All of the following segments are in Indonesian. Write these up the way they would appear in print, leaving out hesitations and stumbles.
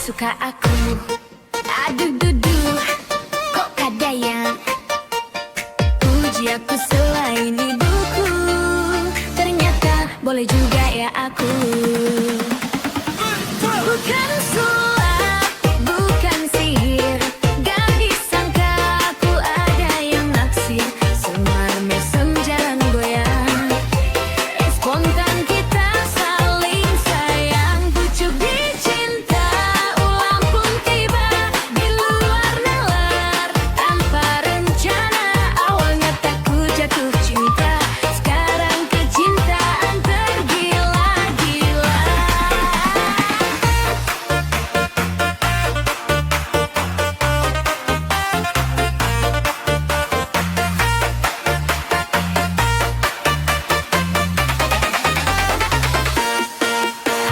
suka aku. Aduh duduh, kok ada yang puji aku selain hidupku. Ternyata boleh juga ya aku. Bukan sulap, bukan sihir, gak disangka aku ada yang naksir. Semar mesem jalan goyang, spontan kita saling sayang. Pucuk dicinta, ulang pun tiba di luar nalar. Tanpa rencana, awalnya tak ku jatuh cinta. Sekarang kecintaan tergila-gila.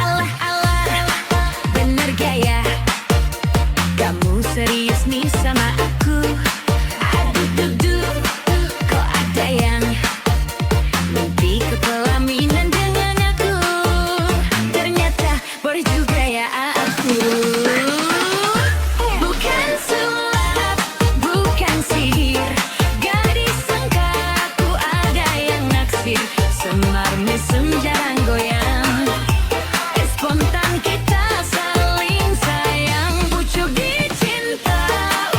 Alah-alah, bener gaya, kamu serius nih sama aku. Aduh duduh, kok ada yang mimpi ke pelaminan dengan aku. Ternyata boleh juga ya aku. Bukan sulap, bukan sihir, gak disangka aku ada yang naksir. Semar mesem jarang goyang, spontan kita saling sayang. Pucuk dicinta,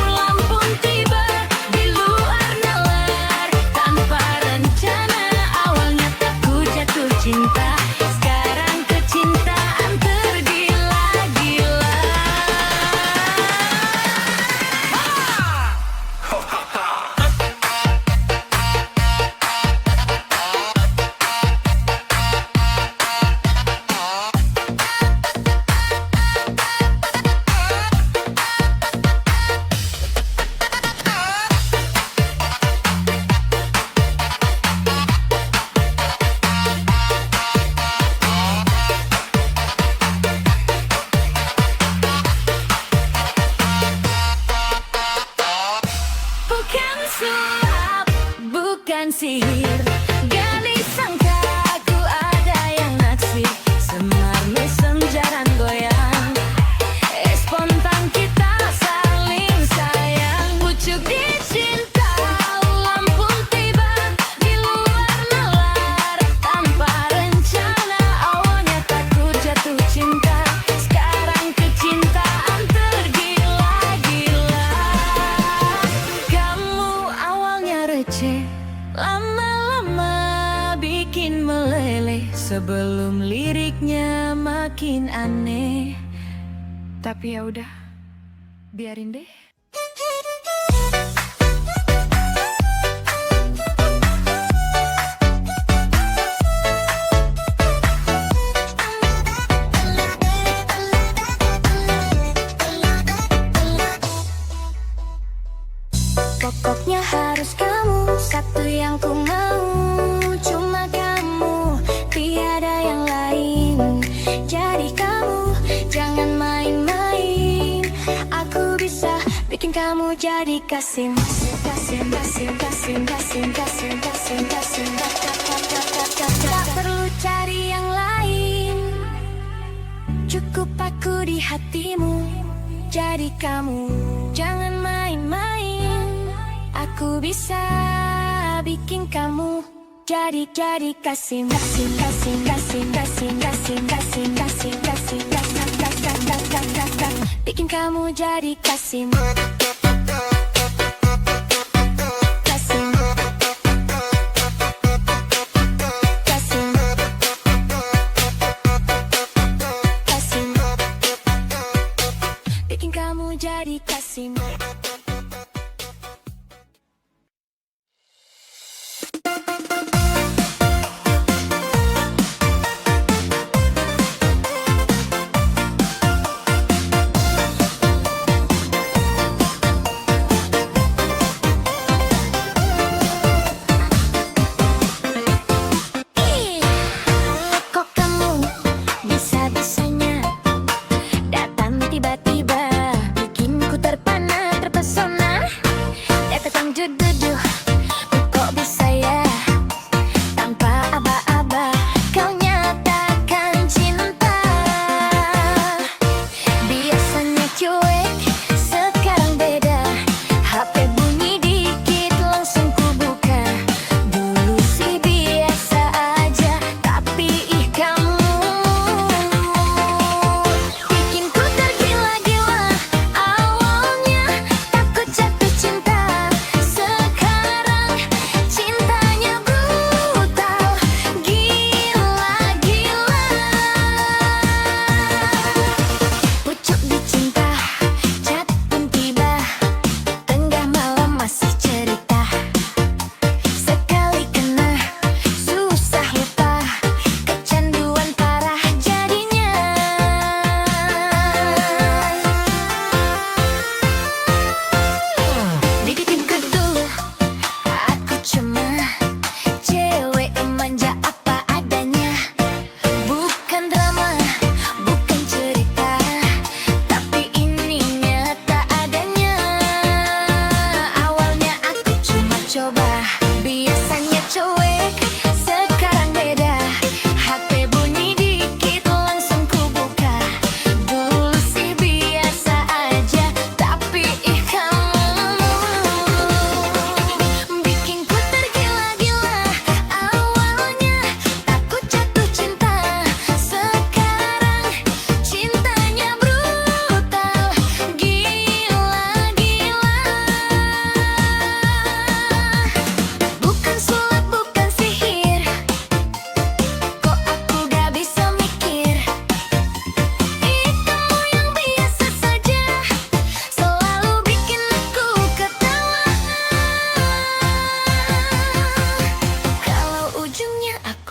ulang pun tiba di luar nalar. Tanpa rencana, awalnya tak ku jatuh cinta. Sekarang kecintaan tergila-gila. Bukan sulap, bukan sihir, gak disangka aku ada yang naksir. Semar mesem jarang goyang, spontan kita saling sayang. Pucuk dicinta, ulang pun tiba di luar nalar. Tanpa rencana, awalnya tak ku jatuh cinta. Sekarang kecintaan tergila-gila. Kamu awalnya receh, lama-lama bikin meleleh. Sebelum liriknya makin aneh, tapi ya udah, biarin deh. Pokoknya harus kamu, satu yang ku mau. Cuma kamu, tiada yang lain. Jadi kamu, jangan main-main. Aku bisa bikin kamu jadi Kasim. Kasim, Kasim, Kasim, Kasim, Kasim, Kasim, Kasim. Tak perlu cari yang lain, cukup aku di hatimu. Jadi kamu, jangan main-main. Aku bisa bikin kamu jadi Kasim. Kasim, Kasim, Kasim, Kasim, Kasim, Kasim, Kasim, Kasim, Kasim, bikin kamu jadi Kasim. Kasim, Kasim, Kasim, bikin kamu jadi Kasim.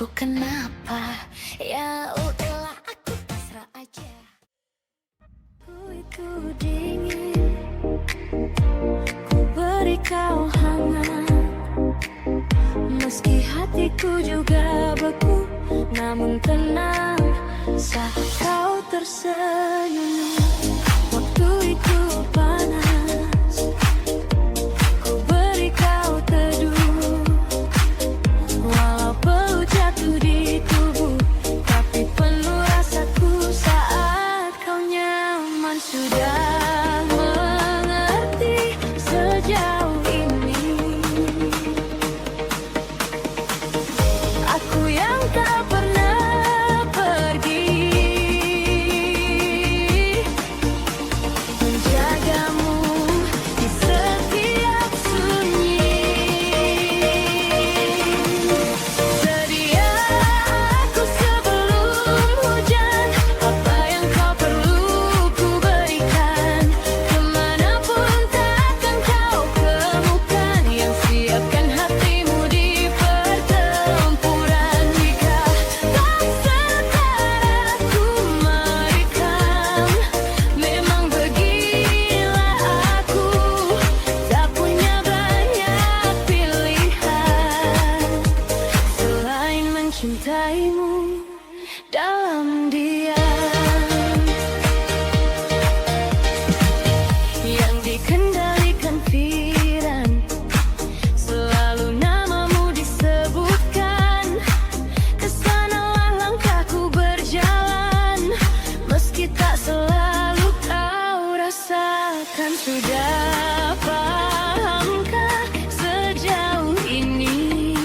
Aku kenapa? Ya udahlah, aku pasrah aja. Ku itu dingin, ku beri kau hangat. Meski hatiku juga beku, namun tenang saat kau tersenyum. Waktu itu panas, ku beri kau teduh. Walau bau jatuh di tubuh, tapi penuh rasaku saat kau nyaman. Sudah mengerti sejauh ini, aku yang tak pernah pergi, menjagamu di setiap sunyi. Sedia aku sebelum hujan, apa yang kau perlu ku berikan. Kemanapun takkan kau temukan, yang siapkan hatimu di pertempuran. Jika tak setara ku marikan, memang beginilah aku, tak punya banyak pilihan selain mencintaimu dalam diam. Yang dikendalikan pikiran, selalu namamu disebutkan. Kesanalah langkahku berjalan, meski tak selalu kau rasakan. Sudah pahamkah sejauh ini,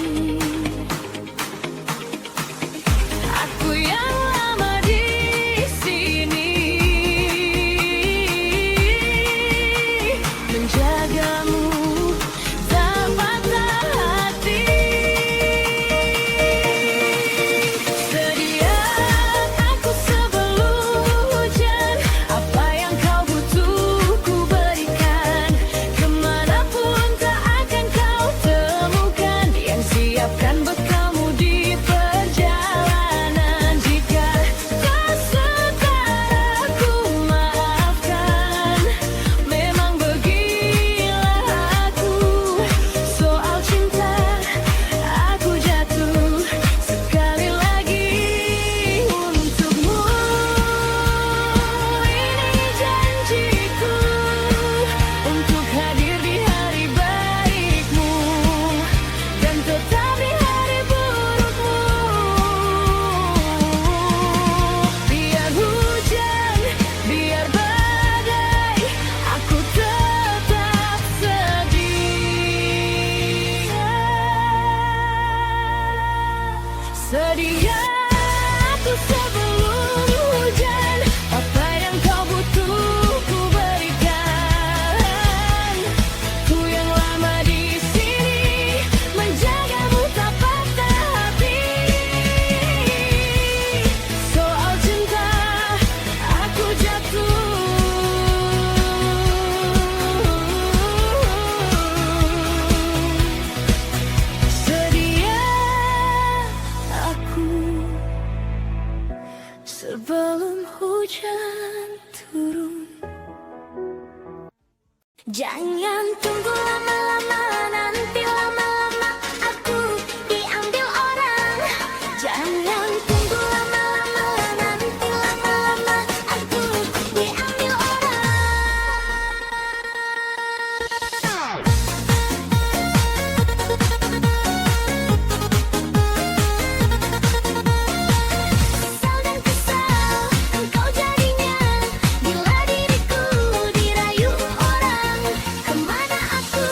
aku yang lama di sini, menjagamu tak patah hati. Sedia aku sebelum hujan, apa yang kau butuh ku berikan. Kemanapun tak akan kau temukan, yang siapkan bekalmu di perjalanan. Jika tak setara ku maafkan, memang beginilah aku. Soal cinta aku jatuh sekali lagi untukmu. Ini janjiku untuk hadir di hari baikmu dan tetap di hari burukmu. Biar hujan, biar badai, aku tetap sedia aku sebelum hujan, apa yang kau butuh ku berikan. Ku yang lama di sini, menjagamu tak patah hati. Soal cinta aku jatuh sedia aku sebelum hujan turun. Jangan tunggu lama-lama, nanti lama-lama aku diambil orang. Jangan tunggu lama-lama, nanti lama-lama aku diambil orang. Kesal dan kesal engkau jadinya, bila diriku dirayu orang. Kemana aku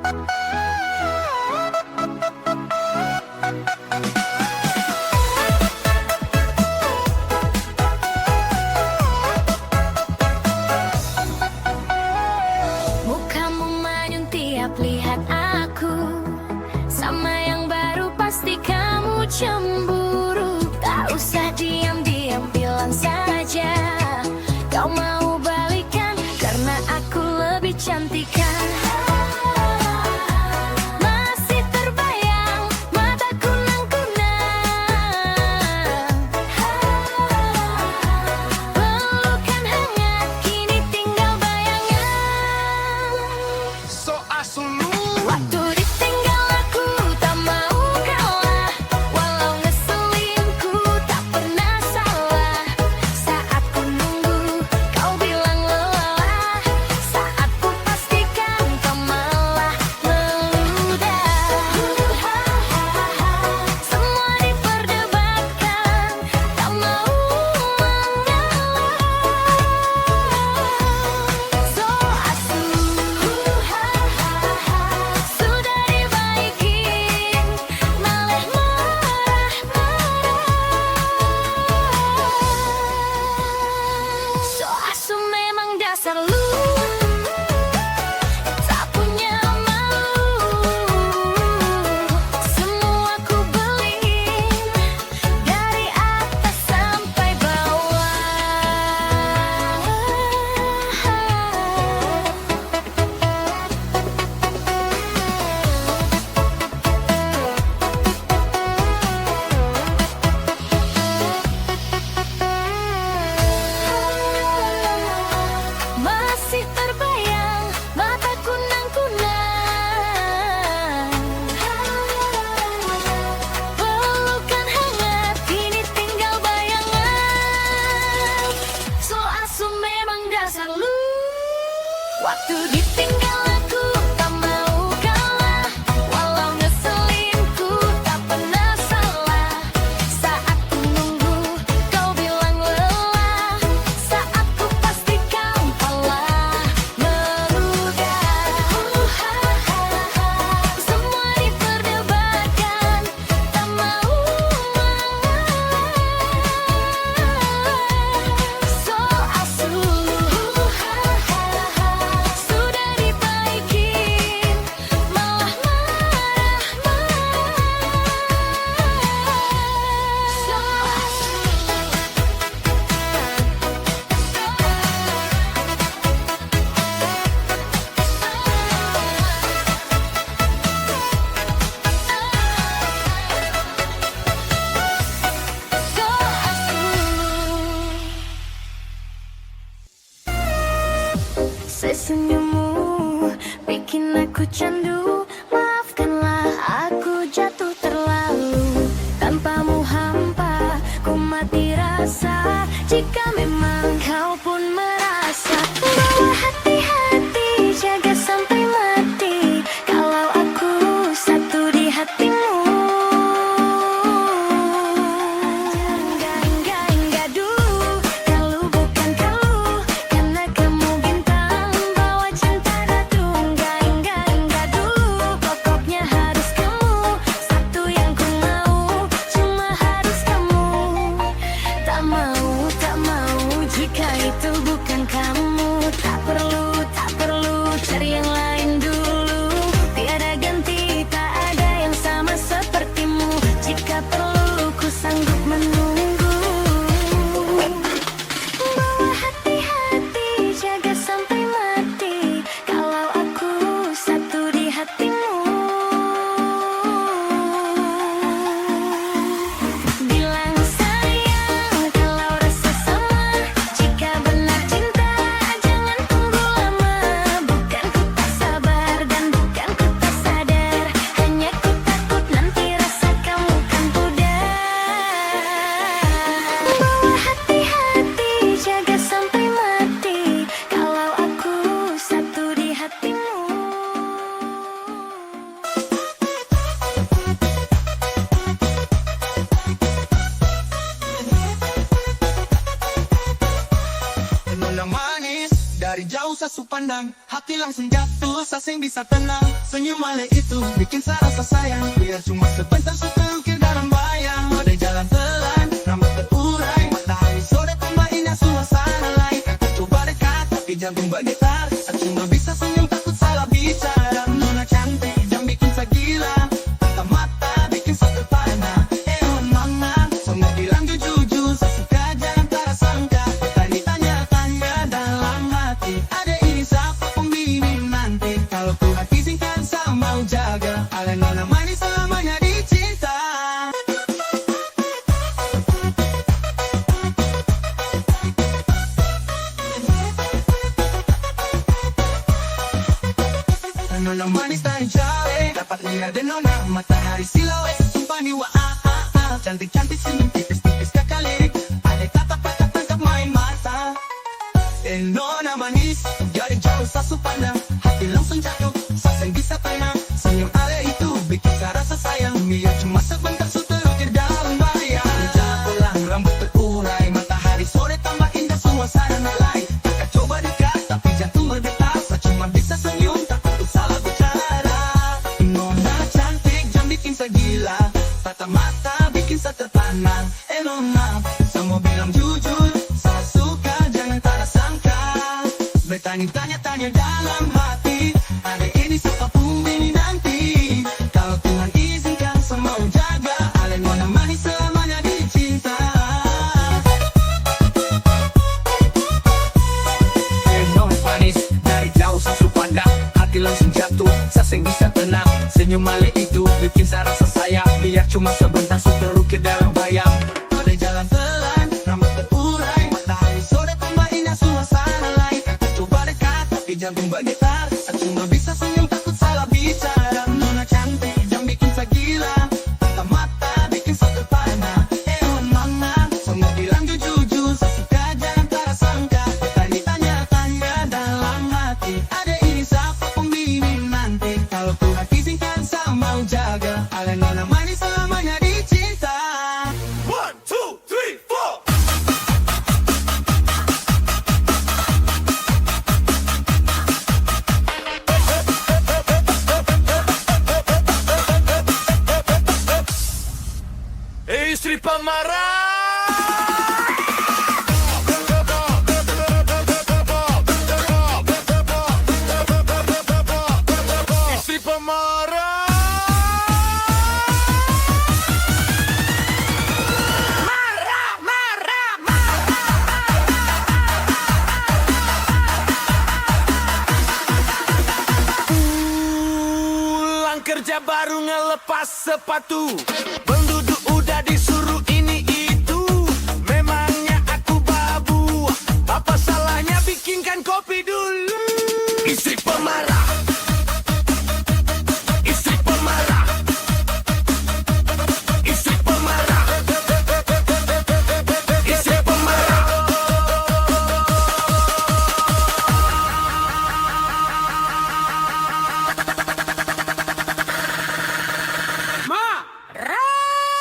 Mukamu manyun tiap lihat aku, sama yang baru pasti kamu cemburu. Tak usah diam-diam, bilang saja kau mau balikan, karena aku lebih cantik kan. Masih terbayang mataku nang-kunang, pelukan hangat kini tinggal bayangan. So asuh Waktu ditinggal aku tak mau kalah, walau ngeselin ku tak pernah salah. Saat ku nunggu kau bilang lelah, saat ku pastikan kau malah meludah. Semua diperdebatkan, tak mau mengalah. So asuh sudah dibaikin, malah marah-marah. So asuh memang dasar lu, tak punya malu. Semua ku beliin, dari atas sampai bawah. Masih terbayang mataku nang-kunang, pelukan hangat kini tinggal bayangan. So asuh memang dasar lu. Waktu ditinggal aku tak mau kalah, walau ngeselin ku tak pernah salah. Saat ku nunggu kau bilang lelah, saat ku pastikan malah meludah. Semua diperdebatkan, tak mau mengalah. So asuh sudah dibaikin, malah marah-marah. So sesenyummu bikin aku candu. Maafkanlah aku jatuh terlalu, tanpamu hampa ku mati rasa. Jika memang kau pun merasa, bawa hati-hati, jaga sampai mati. Kalau aku satu di hatimu. Enggak dulu, kalau bukan kau, karena kamu bintang bawa cinta ratu. Enggak dulu, pokoknya harus kamu, satu yang ku mau, cuma harus kamu. Tak mau pandang, hati langsung jatuh, sasing bisa tenang. Senyum malai itu bikin saya rasa sayang. Biar cuma sebentar terukir dalam bayang. Pada jalan telan, rambut terurai, matahari sore tambah indah suasana lain. Aku coba dekat, tapi jantung bergetar. Saya cuma bisa senyum takut salah bicara. Nona cantik, jam bikin saya gila. Tatap mata bikin saya terpana. Oh nona, semua bilang jujur, saya suka jangan tak sangka. Tadi tanya-tanya dalam hati, ada ini siapa pembimbing nanti. Kalau Tuhan izinkan saya mau jaga, ala nona manis selamanya dicinta. Nona manis dari jauh, dapat lihat deh nona matahari siluet sumpah ni wa cantik-cantik senyum tipis-tipis kekalik. Ada kata-kata tangkap main mata. Nona manis dari jauh sasu pandang, hati langsung jatuh, saseng bisa tenang. Senyum ale itu bikin saya rasa sayang. Biar cuma sebentar terukir dalam bayang. Jalan pulang rambut terurai, matahari sore tambah indah suasana lain. Kakak coba dekat tapi jantung bergetar. Saya cuma bisa senyum takut salah bicara. Nona cantik jam bikin saya gila, tatap mata bikin saya terpana. Nona semua bilang jujur, saya suka jangan tak sangka. Bertanya-tanya dalam hati, ada ini siapa pembimbing nanti. Kalau Tuhan izinkan saya mau jaga, ala nona manis selamanya dicinta. Nona manis dari jauh sasu pandang, hati langsung jatuh, saseng bisa tenang. Senyum malai itu bikin saya rasa sayang. Biar cuma sebentar terukir dalam bayang. Pada jalan telan, rambut terurai, matahari sore tambah indah suasana lain. Aku coba dekat tapi jantung bergetar. Saya cuma bisa senyum takut salah bicara. Nona cantik jam bikin saya gila, tatap mata bikin saya terpana. Oh nona, semua bilang jujur, saya suka jangan tak sangka. Tadi tanya-tanya dalam hati, ada ini siapa pembimbing nanti. Kalau Tuhan izinkan saya mau jaga, ala nona manis selamanya dicinta. 1, 2, 3, 4. Istri pemarah. Istri pemarah. Pulang kerja baru ngelepas sepatu, penduduk udah disuruh ini itu. Memangnya aku babu, apa salahnya bikinkan kopi dulu. Istri pemarah, istri pemarah, istri pemarah, istri pemarah. Marah.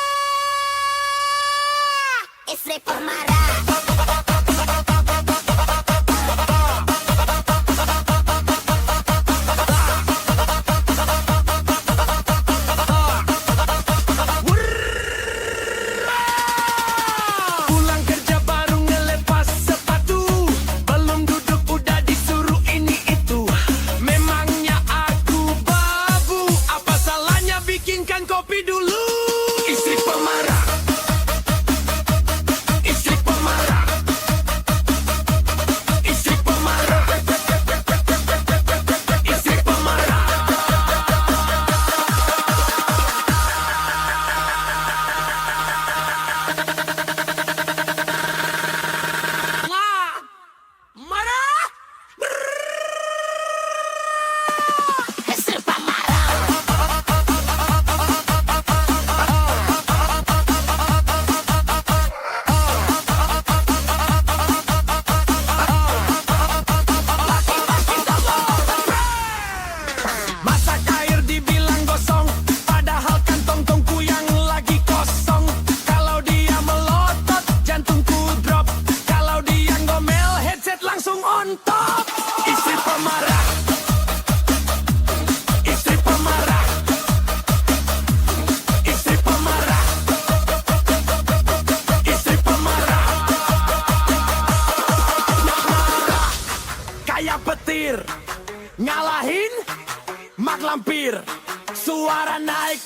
Suara naik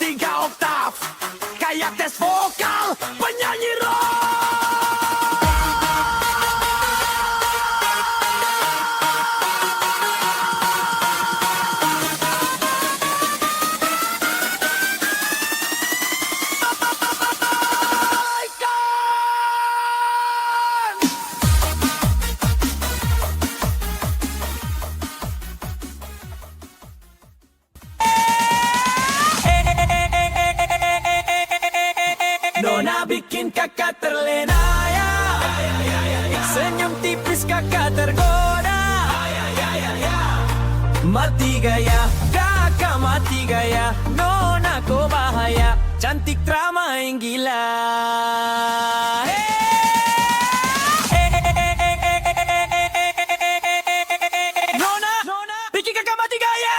3 oktav, kayak tes vokal penyanyi rock. Nona bikin kakak terlena ya. Senyum tipis kakak tergoda. Mati gaya, kakak mati gaya. Nona kau bahaya, cantik drama yang gila. Nona, bikin kakak mati gaya.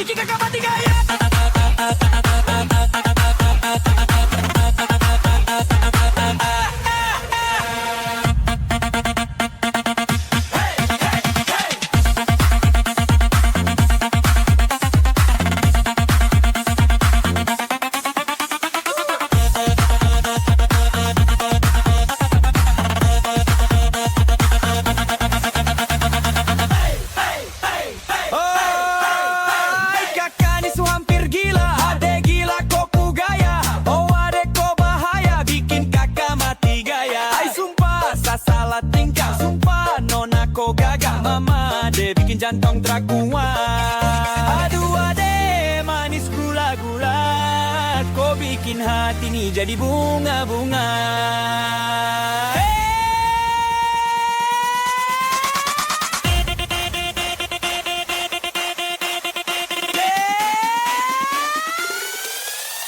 Bikin kakak mati gaya. Salah tingkah, sumpah nona kau gagah. Mama ade bikin jantung terkuat. Aduh ade manis gula-gula, kau bikin hati ini jadi bunga-bunga.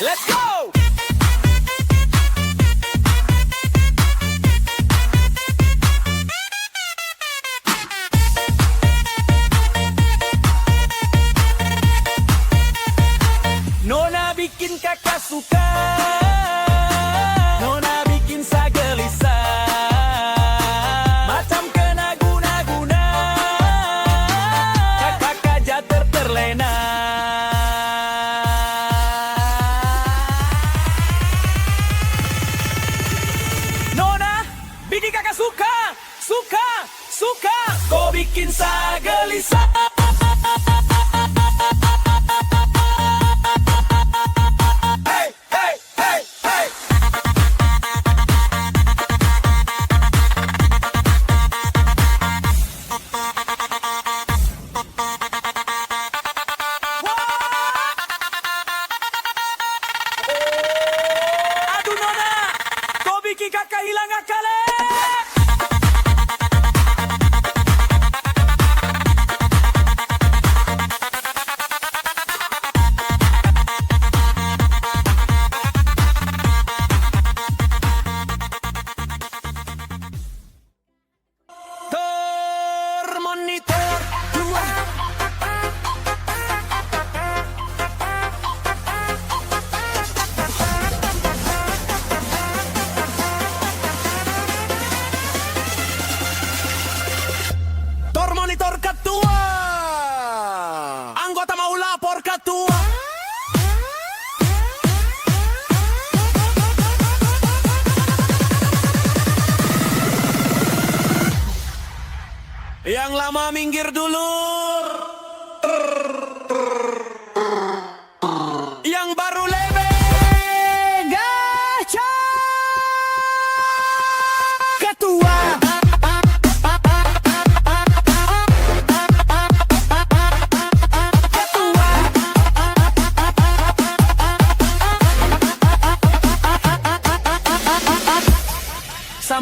Let's go! Nona bikin kakak suka, Nona bikin saya gelisah, macam kena guna-guna, kakak jatuh terlena. Nona bikin kakak suka, kau bikin saya gelisah. Kakak hilang akalnya. Termonitor 2. Monitor ketua, anggota mau lapor ketua. Yang lama minggir dulu. Yang baru lebe gacha. Ketua.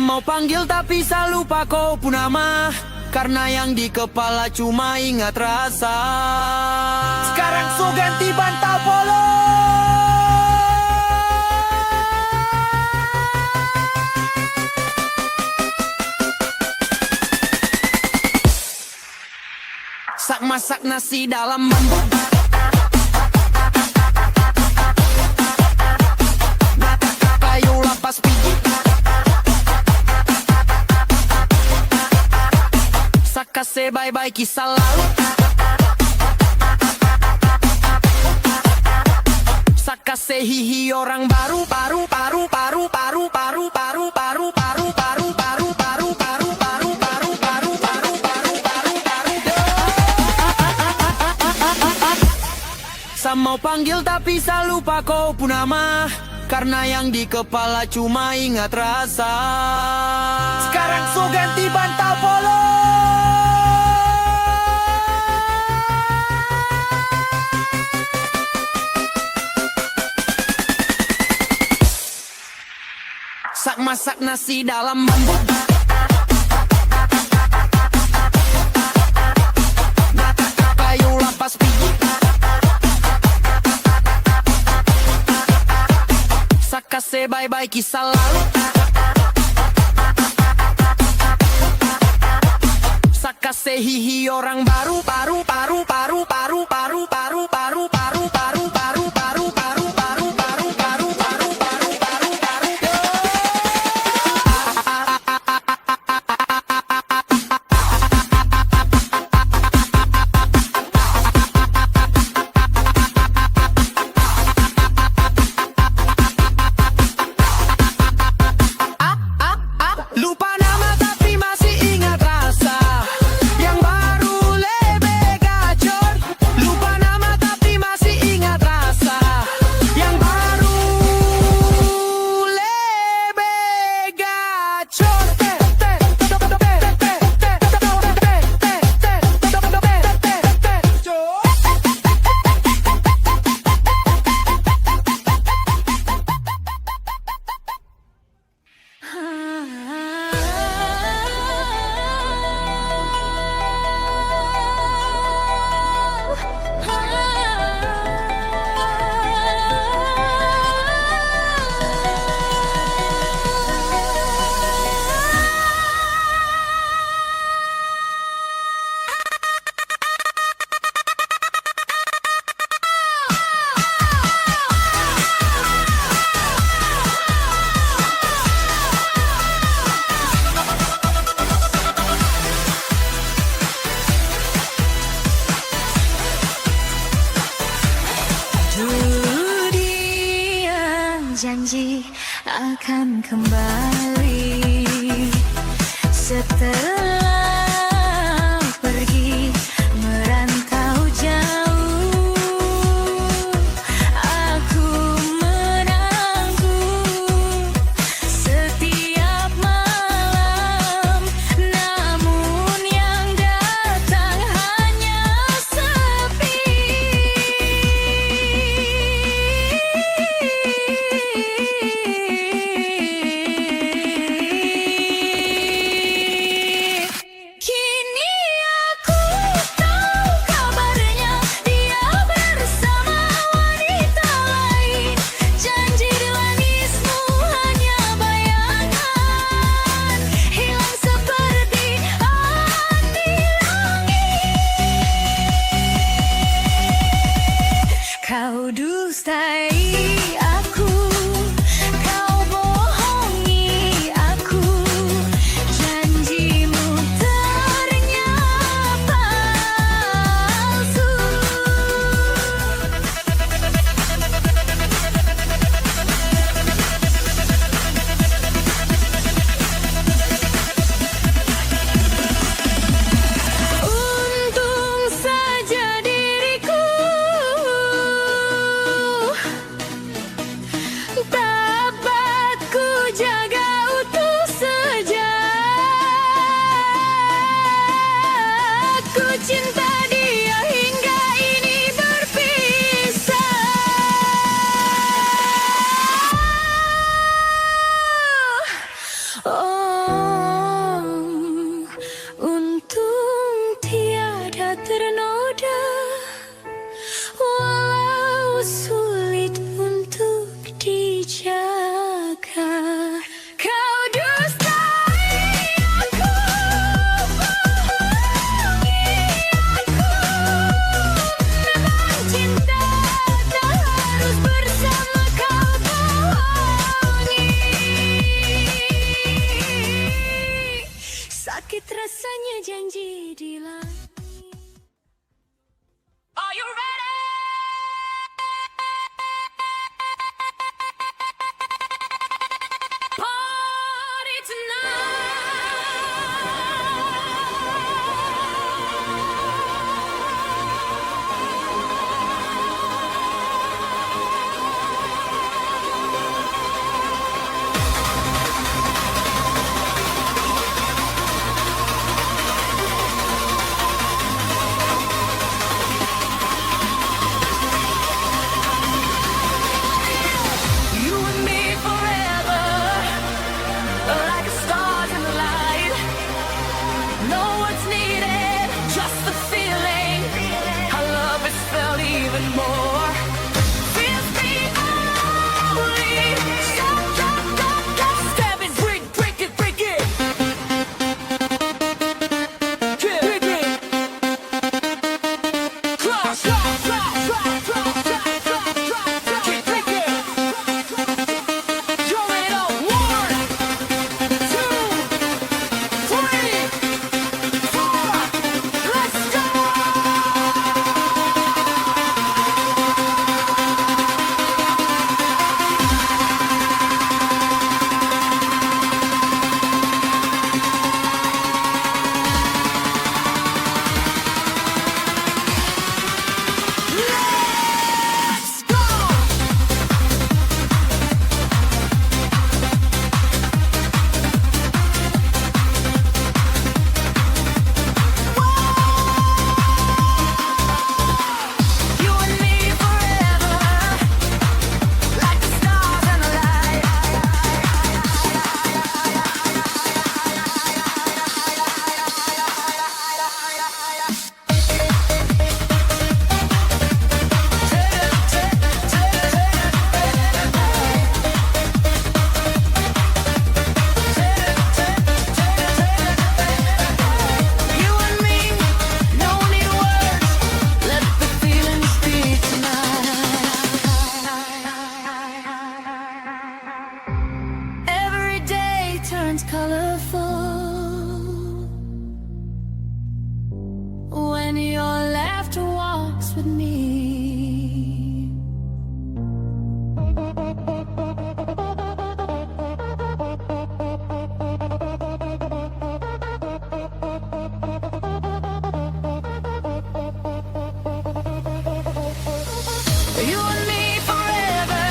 Mau panggil tapi saya lupa kau pun nama, karena yang di kepala cuma ingat rasa. Sekarang su ganti bantal polo. Sak masak nasi dalam bambu, kayu lapas pigi. Sakase bye-bye kisah lalu. Sakase hihi orang baru paru paru paru paru paru paru paru paru paru paru paru paru paru paru paru paru paru paru paru. Saya mau panggil tapi saya lupa kau pun nama, karena yang di kepala cuma ingat rasa. Sekarang so ganti bantal polo. Sak masak nasi dalam bambu, kayu lapas pigi. Sakase bye-bye kisah lalu. Sakase hihi orang baru paru paru paru paru paru paru paru paru paru paru paru paru paru paru paru paru paru paru paru. Lupa nama tapi masih ingat rasa. Yang baru lebih gacor. Lupa nama tapi masih ingat rasa. Yang baru lebih gacor. Janji akan kembali setelah pergi merantau jauh. Aku menanti setiap malam, namun yang datang hanya sepi. Kini aku tahu kabarnya, dia bersama wanita lain. Janji di manismu hanya bayangan, hilang seperti angin di langit. Kau dustai aku, kau bohongi aku, janjimu ternyata palsu. Untung saja diriku dapat ku jaga utuh sejak ku cinta dia hingga ini berpisah. Oh, untung tiada ternoda, walau sulit untuk dijaga. Kau dustai aku, bohongi aku, memang cinta tak harus bersama kau bohongi. Sakit rasanya janji di langit. Are you ready? Party You and me forever, like the stars in the light. No words needed, just the feeling. Our love is felt even more. Feels the only. Stab it, break it, break it. Break it. Cross, cross, cross, cross, cross, cross, cross, cross. Break it. Drum it up. 1, 2, 3, 4. Let's go. Let's go. You and me forever, like the stars and the light. You and me, no need words. Let the feeling speak tonight. Every day turns colorful when your laughter walks with me. You and me forever,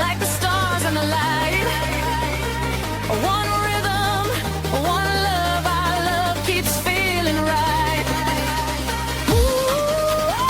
like the stars and the light. One rhythm, one love, our love keeps feeling right. Ooh,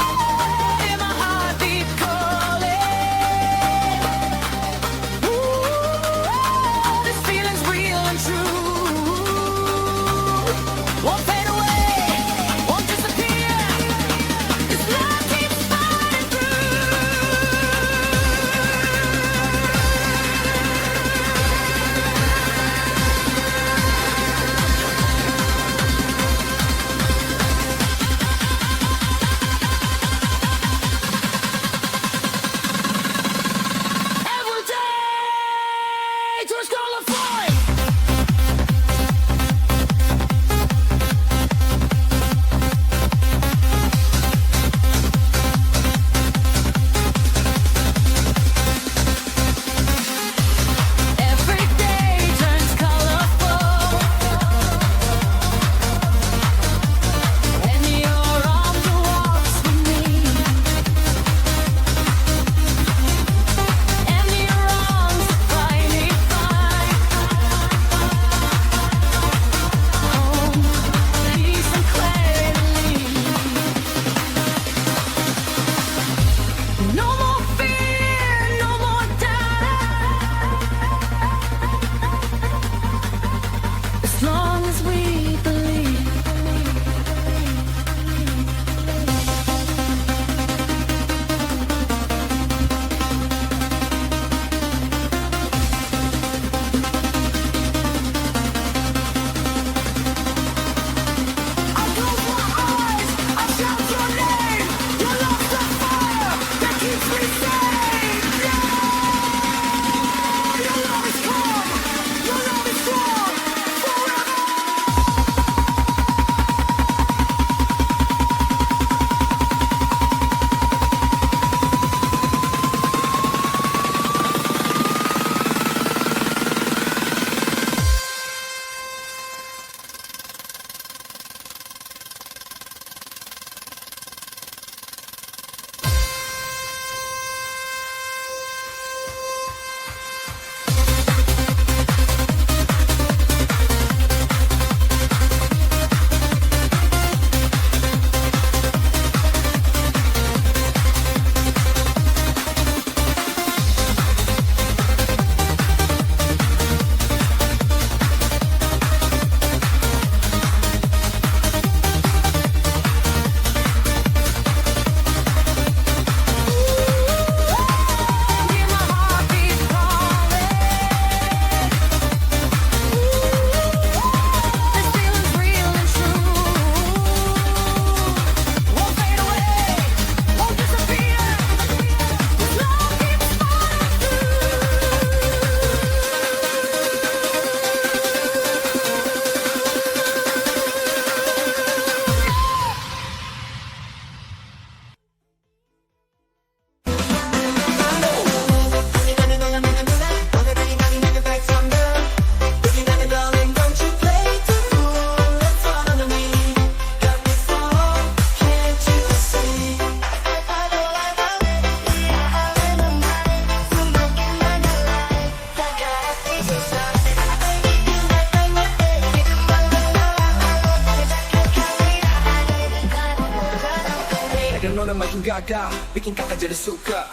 Mula makin gagal, bikin kakak jadi suka.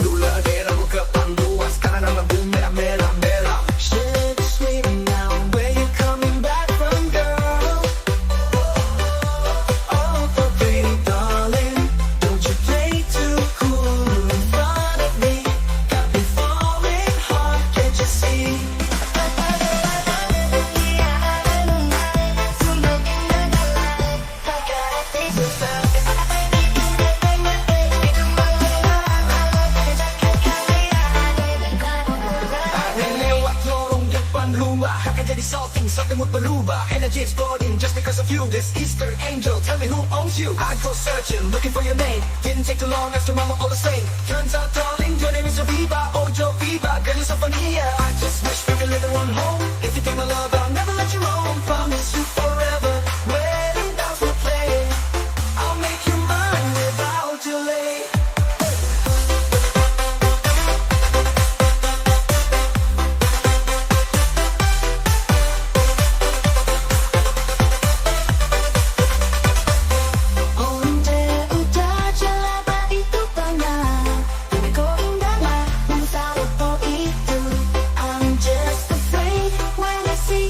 Dulu ada muka panduas, sekarang nama gue merah-merah merah. Shit, sweet now, where you coming back from, girl? Oh, but baby darling, don't you play too cool in front of me. Got me falling hard, can't you see? Lewat lorong depan rumah, akan jadi salting, something would berubah. Energy exploding just because of you. This Easter angel, tell me who owns you. I go searching, looking for your name. Didn't take too long, after mama all the same. Turns out, darling, your name is Aviva, Ojo Viva, girl, you're so funny, yeah. I just wish we could live in one home. If you take my love, I'll never let you roam. Promise you forever, wedding bells will play. I'll make you mine without delay. Onde udah jelaba itu pernah, tapi kau indahlah, namun tak lupa itu. I'm just afraid when I see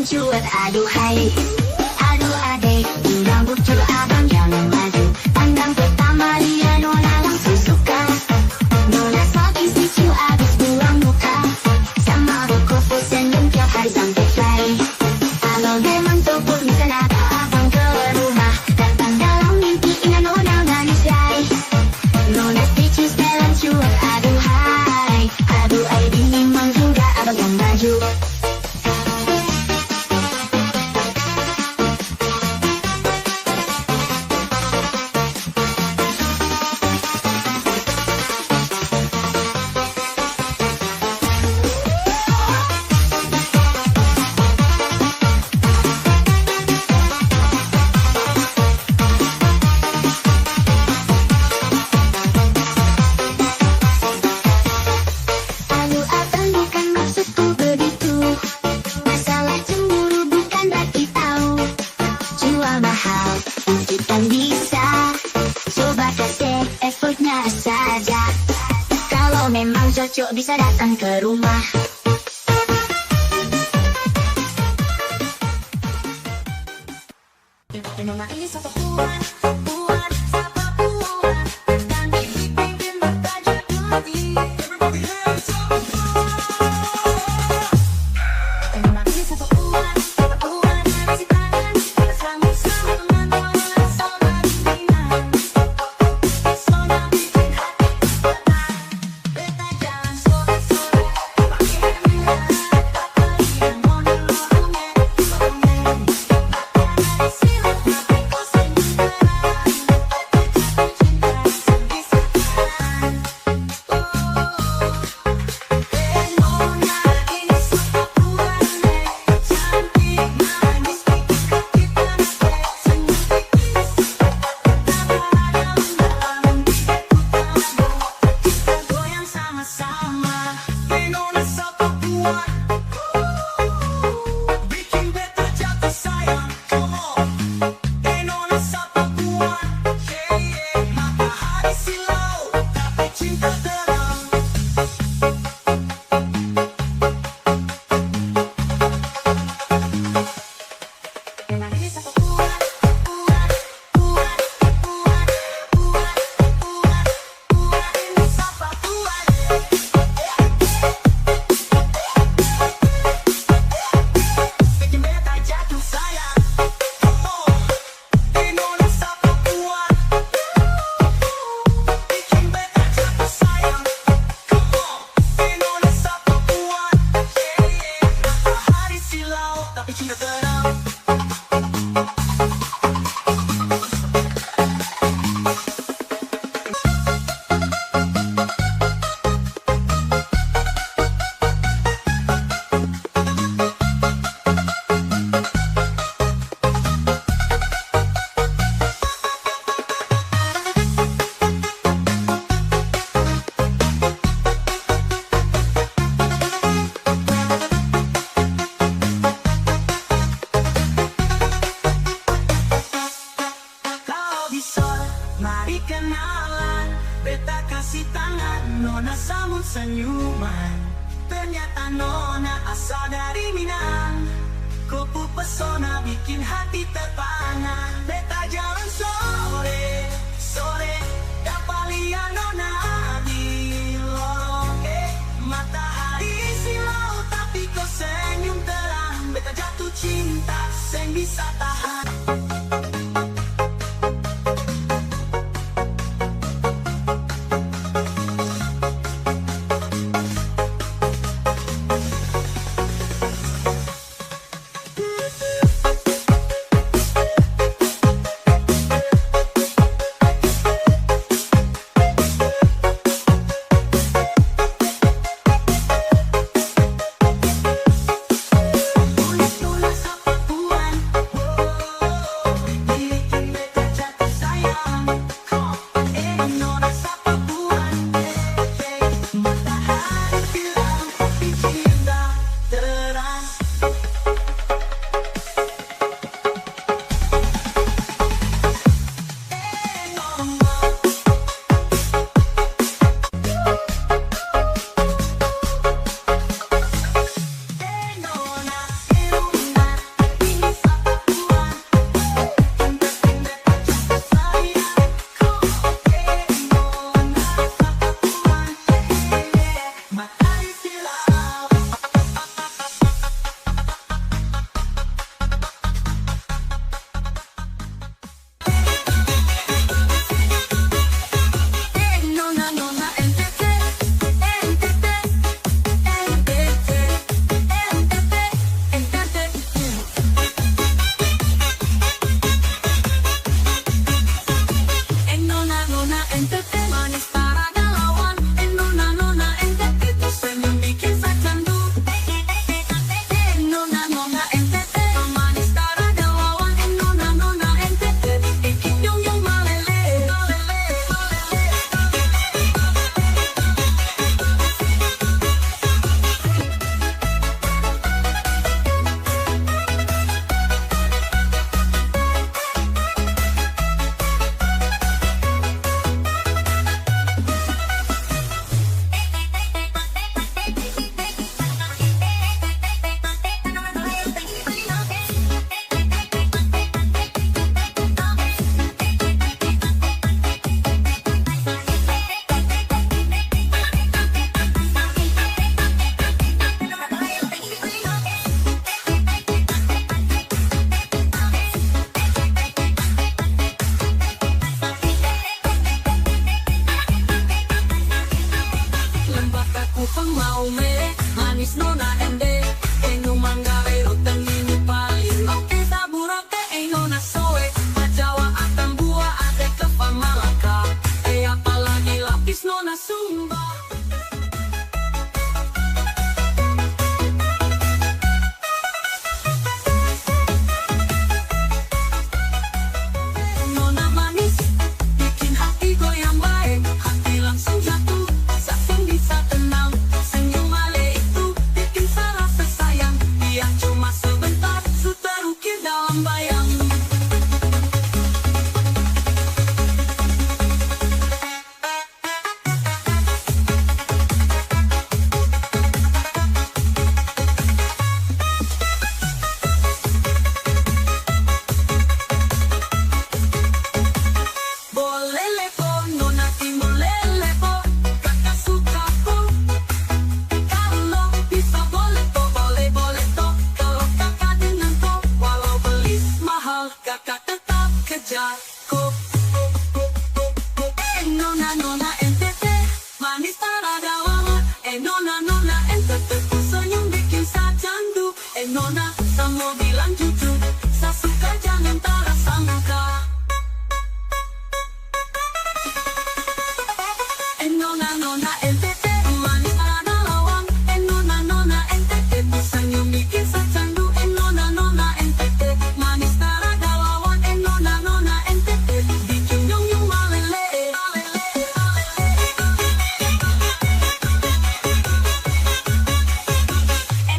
cuek, aduhai. Aduh adek, rambut coba abang jangan maju. Pandang pertama dia nona langsung suka. Nona saking sicu abis buang muka. Sama buku senyum tiap hari sampai fly. Kalau memang topur bisa datang abang ke rumah. Datang dalam mimpi ingat nona manis rai. Nona sicu setelan cuek, aduhai. Aduh ai memang juga abang yang maju. Memang cocok bisa datang ke rumah. Nona ini satu puan, puan, sapa puan. Dan dipimpin bertajuk Dudi. Everybody hands up. Nona ini satu puan, masih tangan. Sama-sama teman-teman, saudara bimbingan. Pesona bikin hati tenang. Beta jangan sore-sore, pakai minat. Tak kalian mau nolongnya, Nona sambut senyuman. Ternyata Nona asal dari Minang. Kupu pesona bikin hati terpana. Beta jalan sore, sore dapat lihat Nona di lorong. Matahari silau tapi kau senyum terang. Beta jatuh cinta, seng bisa tahan. NTT manis para galauan. Nona nona NTT tuh senyum bikin saya candu. Nona nona NTT manis para galauan. Nona nona NTT bikin yung yung malele. Kupang maume, manis nona ende. Eno manggare roteng ini paling oke. Saburate eno nasoe, Jawa atang buah ade kepa Malaka. Apalagi lapis nona Sumba. Nona manis, bikin hati goyang baik. Hati langsung jatuh, saking bisa tenang. Senyum male itu bikin saya rasa sayang. Dia cuma sebentar, sudah terukir dalam bayang. Boleh lepo, nona timbul lelepo. Kakak suka po. Kalau bisa boleh to, boleh to. Kalau kakak dengan to, walau beli mahal, kakak tetap kejar ko. Nona nona NTT, manis tarada lama. Nona nona NTT, ku senyum bikin saya candu. Nona, saya mau bilang jujur, saya suka jangan tak sangka. Nona nona NTT manis ada lawang. Nona nona NTT tuh senyum bikin saya candu. Nona nona NTT manis ada lawang. Nona nona NTT bikin yung yung malele.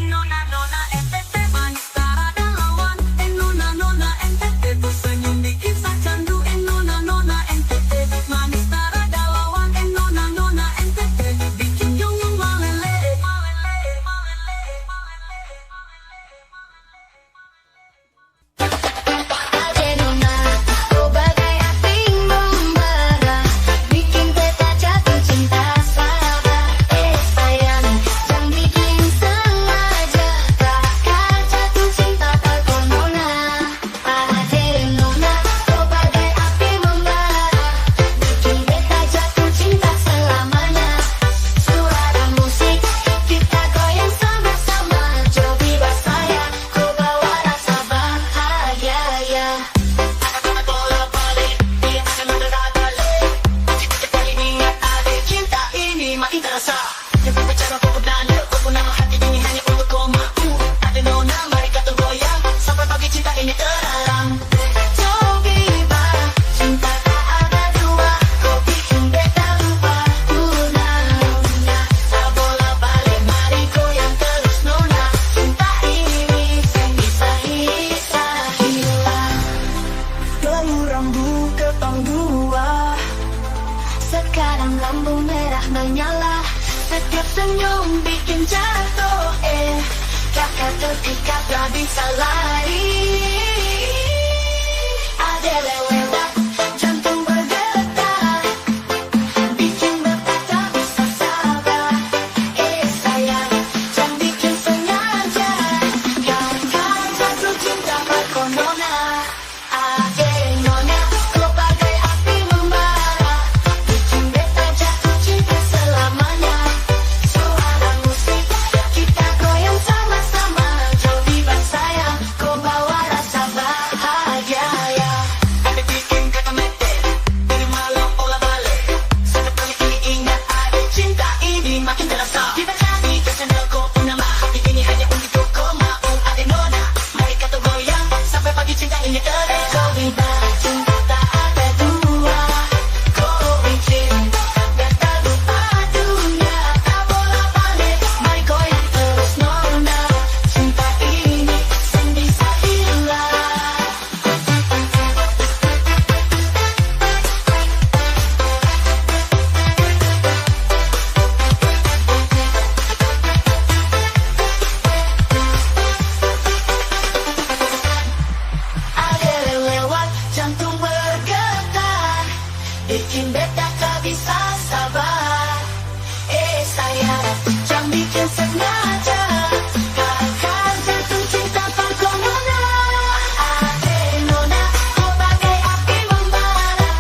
Nona nona NTT manis ada lawang. Nona nona NTT tuh senyum bikin saya candu. Nona nona NTT manis ada lawang. Nona nona NTT bikin yung yung malele. Ade nona, kau bagai api membara, bikin beta jatuh cinta sabar. Sayang, jangan bikin sengaja, kakak jatuh cinta pada nona. Ade nona, kau bagai api membara, bikin beta jatuh cinta selamanya. Suara musik kita goyang sama-sama, jauh bebas sayang, kau bawa rasa bahagia ya. Bola balik, dia akan mendekat-balik. Kali ingat ada cinta ini makin terasa. Yang berbicara kau berdana, kau pun nama hati ini hanya untuk kau mampu. Ada nona, mari kata goyang, sampai pagi cinta ini terang. Jauh bebas, cinta tak ada dua, kau bikin beta lupa. Nona, Bola balik, mari goyang terus nona. cinta ini bisa hilang. Gelembung rambu ketong dua. Sekarang lampu merah menyala, setiap senyum bikin jatuh. Kakak terpikat gak bisa lari. Ada lewat, jantung bergetar, bikin beta tak bisa sabar. Sayang, jangan bikin sengaja, kakak jatuh cinta pada nona. Ade nona, kau bagai api membara, bikin beta jatuh cinta selamanya. Suara musik kita goyang sama-sama, jauh bebas sayang, kau bawa rasa bahagia ya. Ada bikin tak bisa sabar. Sayang, jangan bikin sengaja. Kau akan jatuh cinta padaku Nona. Nona, kau bagai api membara,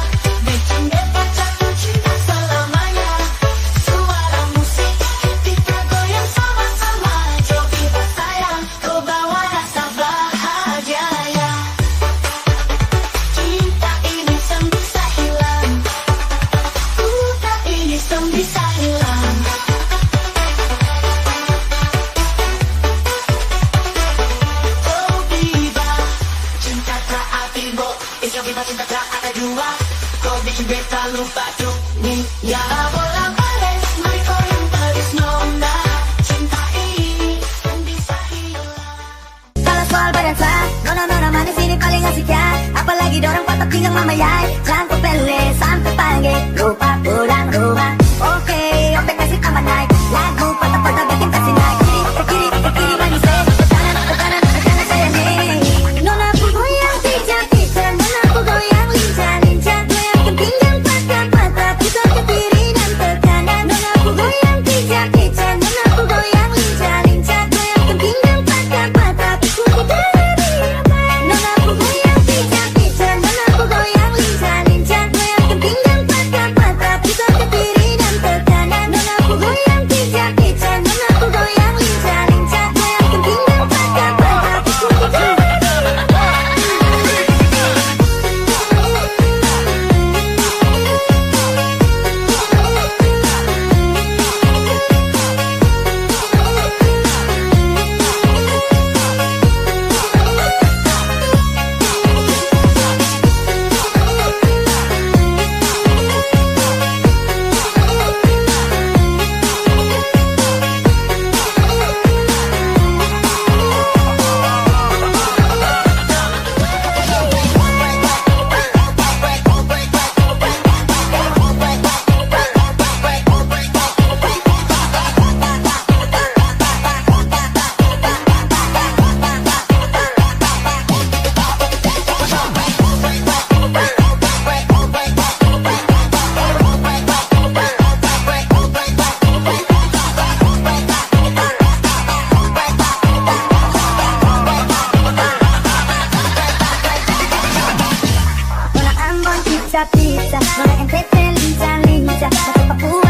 bikin beta jatuh cinta selamanya. Suara musik kita goyang sama-sama. Coba sayang, kau bawa rasa bahagia ya. Cinta ini sem bisa hilang. Tak ini sem bisa hilang. Oh Biba, cinta tak api bo, Isya Biba cinta tak ada dua. Kau bikin beta lupa dunia. Bola balik, mari goyang terus Nona. Cinta ini sem bisa hilang. Kalau soal badan sah, nona manis ini paling asik ya. Apalagi dorang patok pinggang mama yai. Cantik pele sampai pagi, lupa pulang rumah. Oke, oke kasih tambah naik. Lagu patah-patah bikin kasih naik. Ke kiri manis deh. Ke kanan saya nih. Nona aku goyang pijak-pijak, nona aku goyang lincah-lincah. Goyang pinggang patah-patah, pusat ke kiri dan ke kanan. Nona aku goyang pijak-pijak, nona aku goyang lincah-lincah. Goyang pinggang patah-patah, pusat ke kiri. Nona aku goyang pijak-pijak, nona aku goyang lincah-lincah. Goyang pinggang patah-patah, pusat ke kiri dan ke kanan. Nona aku goyang pijak-pijak, nona aku goyang lincah-lincah. Goyang pinggang patah-patah, pusat ke kiri. Nona Ambon pizza, nona NTT lincah-lincah. Masih Papua